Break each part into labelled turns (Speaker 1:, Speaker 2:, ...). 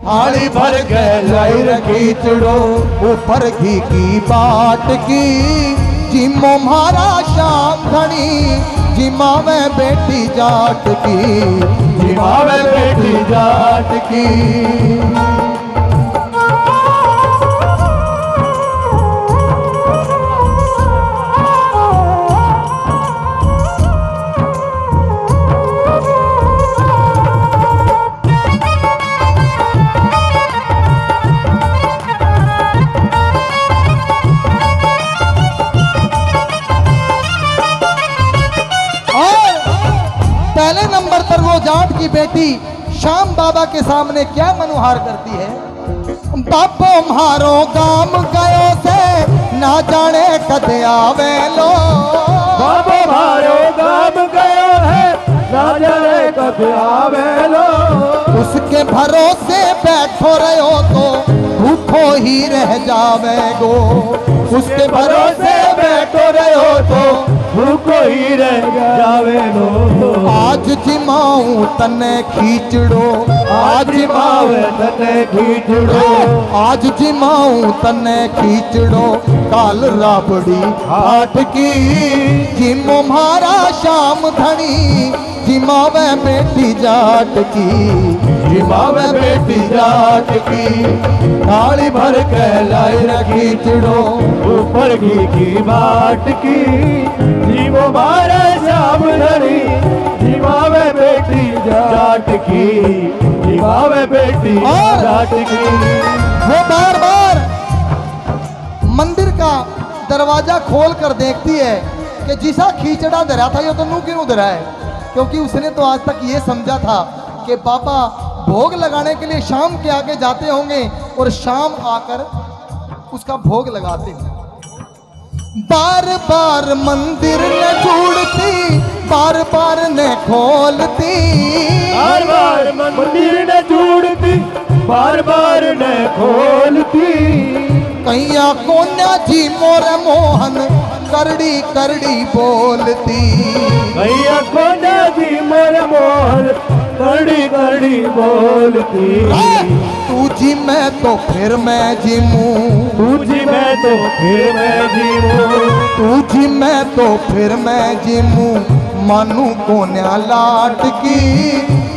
Speaker 1: थाली भर के लाई रखी चढ़ो। ऊपर घी की बाट की जिमो मारा शाम धनी, जिमावे बेटी जाट की, जिमावे बेटी जाट की। पहले नंबर पर वो जाट की बेटी श्याम बाबा के सामने क्या मनुहार करती है। बापो म्हारो गाम गयो से ना जाने कदे आवे लो।
Speaker 2: बापो म्हारो गाम गयो है ना जाने कदे आवे लो।
Speaker 1: उसके भरोसे बैठो रहो तो भूखो ही रह जावेगो। उसके भरोसे बैठो रहो तो
Speaker 2: भूखो ही रह जावे लो।
Speaker 1: आज जिमाऊं तने खींचड़ो,
Speaker 2: आज जिमावे तने खींचड़ो।
Speaker 1: आज जिमाऊं तने खींचड़ो। काल राबड़ी हाट की जिमो मारा शाम धनी, जिमावे बेटी जाट की, जिमावे बेटी जाट की। थाली भर के लाई रखी चढ़ो।
Speaker 2: ऊपर घी की बाट की जीवो मारे शाम धनी, जिमावे बेटी जाट की, जिमावे बेटी जाट की।
Speaker 1: वो बार बार मंदिर का दरवाजा खोल कर देखती है कि जिसा खींचड़ा धरा था ये तो नू क्यों धरा है, क्योंकि उसने तो आज तक ये समझा था कि बाबा भोग लगाने के लिए शाम के आगे जाते होंगे और शाम आकर उसका भोग लगाते हैं। बार बार मंदिर ने ढूंढती, बार बार ने खोलती,
Speaker 2: बार बार मंदिर ने ढूंढती, बार बार ने खोलती।
Speaker 1: कैया कोन्या जी मोर मोहन करड़ी करड़ी बोलती।
Speaker 2: कैया कोन्या जी मोर मोहन करड़ी करड़ी बोलती।
Speaker 1: तू जी मैं तो फिर मैं जिमू,
Speaker 2: तू जी मैं तो फिर मैं जिमू,
Speaker 1: तू जी मैं तो फिर मैं जिमू। मानू कोन्या लाट की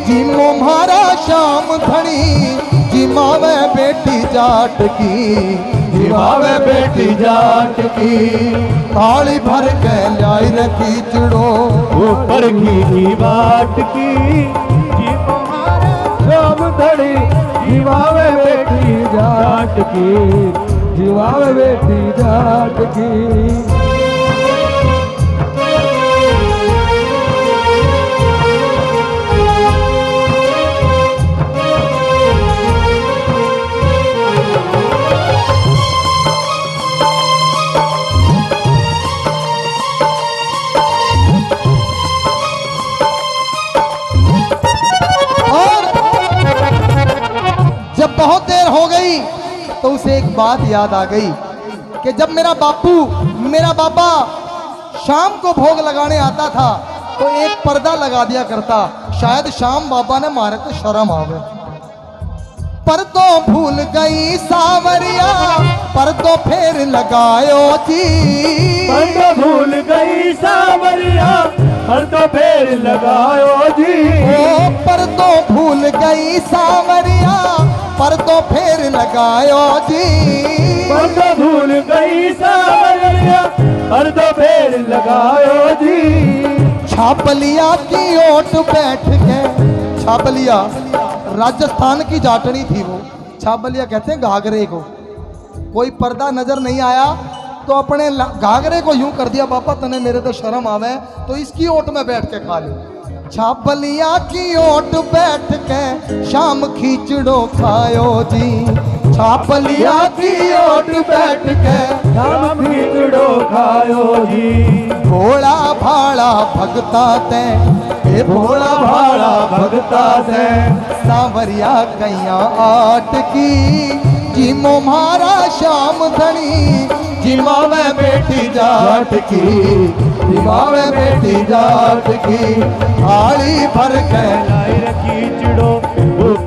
Speaker 1: जिमो मारा शाम धनी, जिमावे बेटी जाट की, जिमावे बेटी जाट की। थाली भर के लाई रखी चढ़ो।
Speaker 2: ऊपर घी की बाट की जिमो मारा शाम धनी, जिमावे बेटी जाट की, जिमावे बेटी जाट की।
Speaker 1: जब बहुत देर हो गई तो उसे एक बात याद आ गई कि जब मेरा बाबा शाम को भोग लगाने आता था तो एक पर्दा लगा दिया करता, शायद शाम बाबा ने मारे तो शर्म आ गए। पर्दो भूल गई सावरिया, पर्दो फेर लगायो जी।
Speaker 2: पर्दो भूल गई सावरिया, पर्दो फेर लगायो जी।
Speaker 1: ओ पर्दो भूल गई सावरिया, पर्दो फेर लगायो जी।
Speaker 2: पर्दो भूल गई सावरिया, पर्दो फेर लगायो जी।
Speaker 1: छापलिया की ओट बैठ के, छापलिया राजस्थान की जाटनी थी वो, छापलिया कहते हैं घाघरे को। कोई पर्दा नजर नहीं आया तो अपने घाघरे को यूं कर दिया, बाबा तने मेरे तो शर्म आवे तो इसकी ओट में बैठ के खा ले। छापलिया की ओट बैठ के शाम खींचड़ो खायो जी। छापलिया की ओट बैठ के
Speaker 2: शाम खींचड़ो खायो जी।
Speaker 1: भोला भाड़ा भगता ते, हे भोला भाड़ा भगता से। सावरिया कैया आट की जिमो मारा शाम धनी, जिमावे बेटी जाट की, जिमावे बेटी जाट की। थाली भर के
Speaker 2: लाई रखी चिड़ो।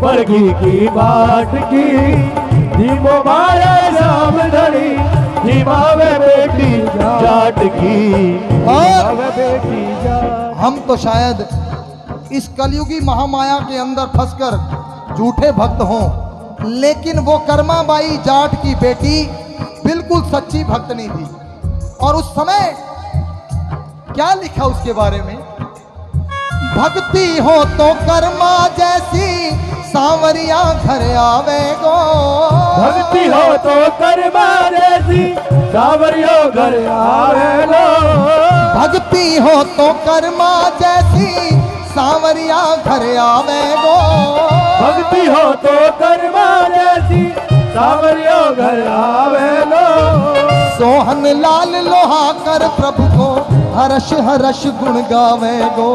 Speaker 2: परगी की बाट की जीमो मारे श्याम धनी जीवावे बेटी जाट की जीवावे बेटी जाट।
Speaker 1: हम तो शायद इस कलयुगी महामाया के अंदर फंसकर झूठे भक्त हों, लेकिन वो कर्माबाई जाट की बेटी बिल्कुल सच्ची भक्तनी थी। और उस समय क्या लिखा उसके बारे में, भक्ति हो तो कर्मा जैसी सांवरिया घर आवे गो।
Speaker 2: भक्ति हो तो कर्मा जैसी सांवरिया घर आवे गो।
Speaker 1: भक्ति हो तो कर्मा जैसी सांवरिया घर आवे गो।
Speaker 2: भक्ति हो तो कर्मा जैसी सांवरिया घर आवे गो।
Speaker 1: सोहन लाल लोहाकर प्रभु को हर्ष हर्ष गुण गावे गो।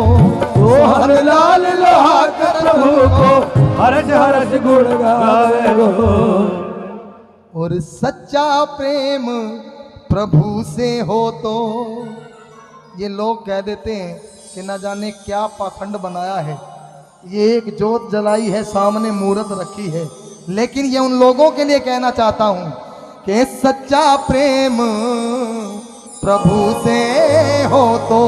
Speaker 2: सोहन लाल लोहाकर प्रभु को हर्ष हर्ष गुण गावे गो।
Speaker 1: और सच्चा प्रेम प्रभु से हो तो, ये लोग कह देते हैं कि न जाने क्या पाखंड बनाया है, ये एक जोत जलाई है, सामने मूर्त रखी है, लेकिन ये उन लोगों के लिए कहना चाहता हूं कि सच्चा प्रेम प्रभु से हो तो,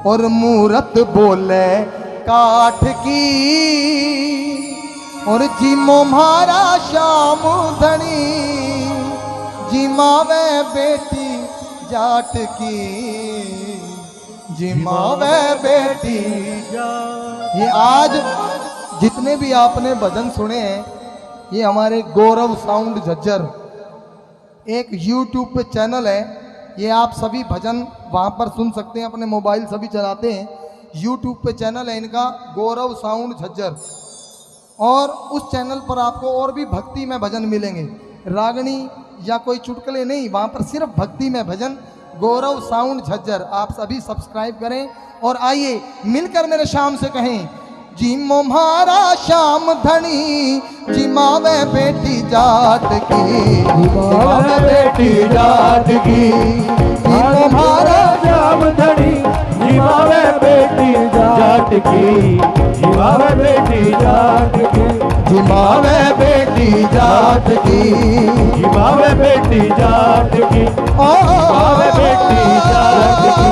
Speaker 1: और मूरत बोले काठ की, और जिमो म्हारा श्याम धनी जिमावे बेटी जाट की, जिमावे बेटी जाट। ये आज जितने भी आपने भजन सुने हैं, ये हमारे गौरव साउंड झज्जर एक YouTube पे चैनल है, ये आप सभी भजन वहाँ पर सुन सकते हैं, अपने मोबाइल सभी चलाते हैं। YouTube पे चैनल है इनका गौरव साउंड झज्जर, और उस चैनल पर आपको और भी भक्ति में भजन मिलेंगे, रागनी या कोई चुटकुले नहीं, वहाँ पर सिर्फ भक्ति में भजन, गौरव साउंड झज्जर। आप सभी सब्सक्राइब करें और आइए मिलकर मेरे शाम से कहें, जिमो म्हारा श्याम धनी जिमावे बेटी जाट की,
Speaker 2: जिमावे बेटी जाट की,
Speaker 1: जिमो म्हारा
Speaker 2: श्याम धनी जिमावे बेटी जाट की, जिमावे बेटी जाट की,
Speaker 1: जिमावे बेटी जाट की,
Speaker 2: जिमावे बेटी जाट की,
Speaker 1: ओ
Speaker 2: जिमावे बेटी जाट की।